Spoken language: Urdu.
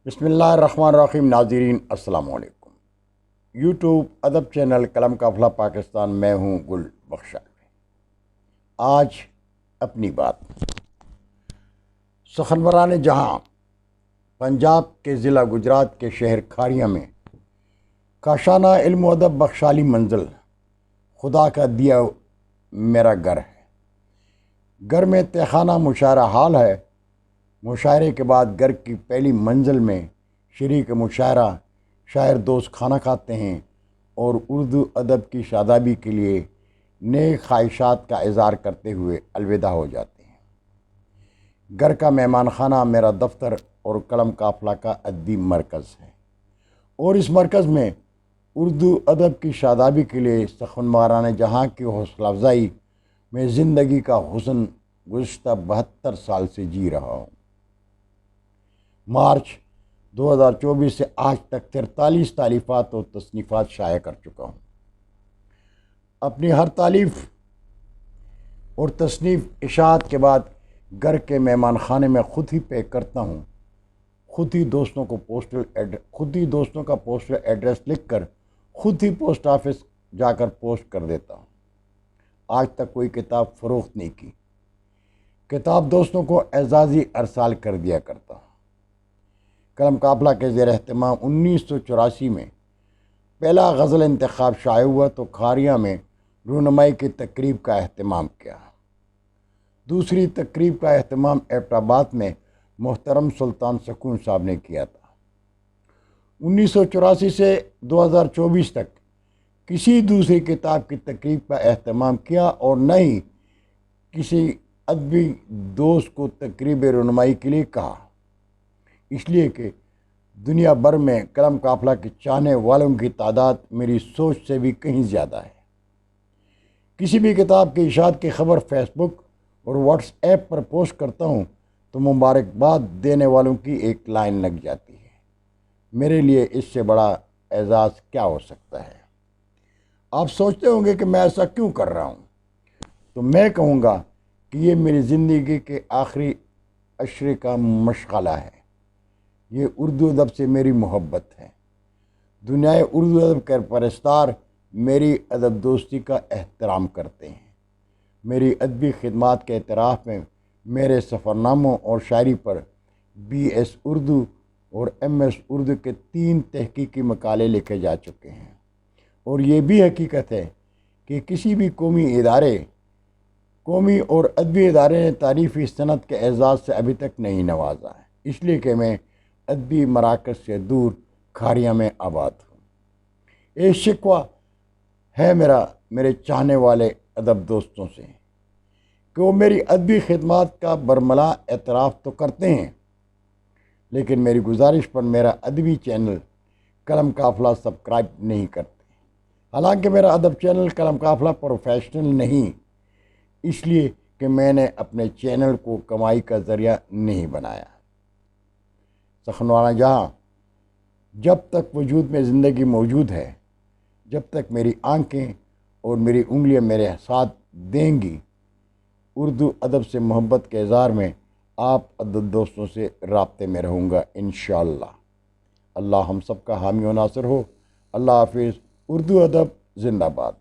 بسم اللہ الرحمن الرحیم۔ ناظرین السلام علیکم۔ یوٹیوب ادب چینل قلم قافلہ پاکستان، میں ہوں گل بخش۔ آج اپنی بات سخنوران جہاں پنجاب کے ضلع گجرات کے شہر کھاریاں میں کاشانہ علم و ادب بخشالی منزل خدا کا دیا میرا گھر ہے۔ گھر میں تہخانہ مشاعرہ حال ہے۔ مشاعرے کے بعد گھر کی پہلی منزل میں شریک مشاعرہ شاعر دوست کھانا کھاتے ہیں اور اردو ادب کی شادابی کے لیے نیک خواہشات کا اظہار کرتے ہوئے الوداع ہو جاتے ہیں۔ گھر کا مہمان خانہ میرا دفتر اور قلم قافلہ کا ادبی مرکز ہے، اور اس مرکز میں اردو ادب کی شادابی کے لیے سخنوران جہاں کی حوصلہ افزائی میں زندگی کا حسن گزشتہ 72 سال سے جی رہا ہوں۔ مارچ 2024 سے آج تک 43 تالیفات اور تصنیفات شائع کر چکا ہوں۔ اپنی ہر تالیف اور تصنیف اشاعت کے بعد گھر کے مہمان خانے میں خود ہی پیک کرتا ہوں، خود ہی دوستوں کا پوسٹل ایڈریس لکھ کر خود ہی پوسٹ آفس جا کر پوسٹ کر دیتا ہوں۔ آج تک کوئی کتاب فروخت نہیں کی۔ کتاب دوستوں کو اعزازی ارسال کر دیا کرتا ہوں۔ قلم قافلہ کے زیر اہتمام 1984 میں پہلا غزل انتخاب شائع ہوا تو کھاریاں میں رونمائی کی تقریب کا اہتمام کیا۔ دوسری تقریب کا اہتمام ایبٹ آباد میں محترم سلطان سکون صاحب نے کیا تھا۔ 1984 سے 2024 تک کسی دوسری کتاب کی تقریب کا اہتمام کیا اور نہ ہی کسی ادبی دوست کو تقریب رونمائی کے لیے کہا، اس لیے کہ دنیا بھر میں قلم قافلہ کے چاہنے والوں کی تعداد میری سوچ سے بھی کہیں زیادہ ہے۔ کسی بھی کتاب کی اشاعت کی خبر فیس بک اور واٹس ایپ پر پوسٹ کرتا ہوں تو مبارکباد دینے والوں کی ایک لائن لگ جاتی ہے۔ میرے لیے اس سے بڑا اعزاز کیا ہو سکتا ہے؟ آپ سوچتے ہوں گے کہ میں ایسا کیوں کر رہا ہوں، تو میں کہوں گا کہ یہ میری زندگی کے آخری عشرے کا مشغلہ ہے۔ یہ اردو ادب سے میری محبت ہے۔ دنیائے اردو ادب کے پرستار میری ادب دوستی کا احترام کرتے ہیں۔ میری ادبی خدمات کے اعتراف میں میرے سفرناموں اور شاعری پر BS اردو اور MS اردو کے 3 تحقیقی مقالے لکھے جا چکے ہیں، اور یہ بھی حقیقت ہے کہ کسی بھی قومی اور ادبی ادارے نے تعریفی صنعت کے اعزاز سے ابھی تک نہیں نوازا ہے، اس لیے کہ میں ادبی مراکز سے دور کھاریاں میں آباد ہوں۔ ایک شکوہ ہے میرے چاہنے والے ادب دوستوں سے کہ وہ میری ادبی خدمات کا برملا اعتراف تو کرتے ہیں، لیکن میری گزارش پر میرا ادبی چینل قلم قافلہ سبسکرائب نہیں کرتے۔ حالانکہ میرا ادب چینل قلم قافلہ پروفیشنل نہیں، اس لیے کہ میں نے اپنے چینل کو کمائی کا ذریعہ نہیں بنایا۔ سخنوران جہاں جب تک وجود میں زندگی موجود ہے، جب تک میری آنکھیں اور میری انگلیاں میرے ساتھ دیں گی، اردو ادب سے محبت کے اظہار میں آپ ادب دوستوں سے رابطے میں رہوں گا انشاءاللہ۔ اللہ ہم سب کا حامی و ناصر ہو۔ اللہ حافظ۔ اردو ادب زندہ باد۔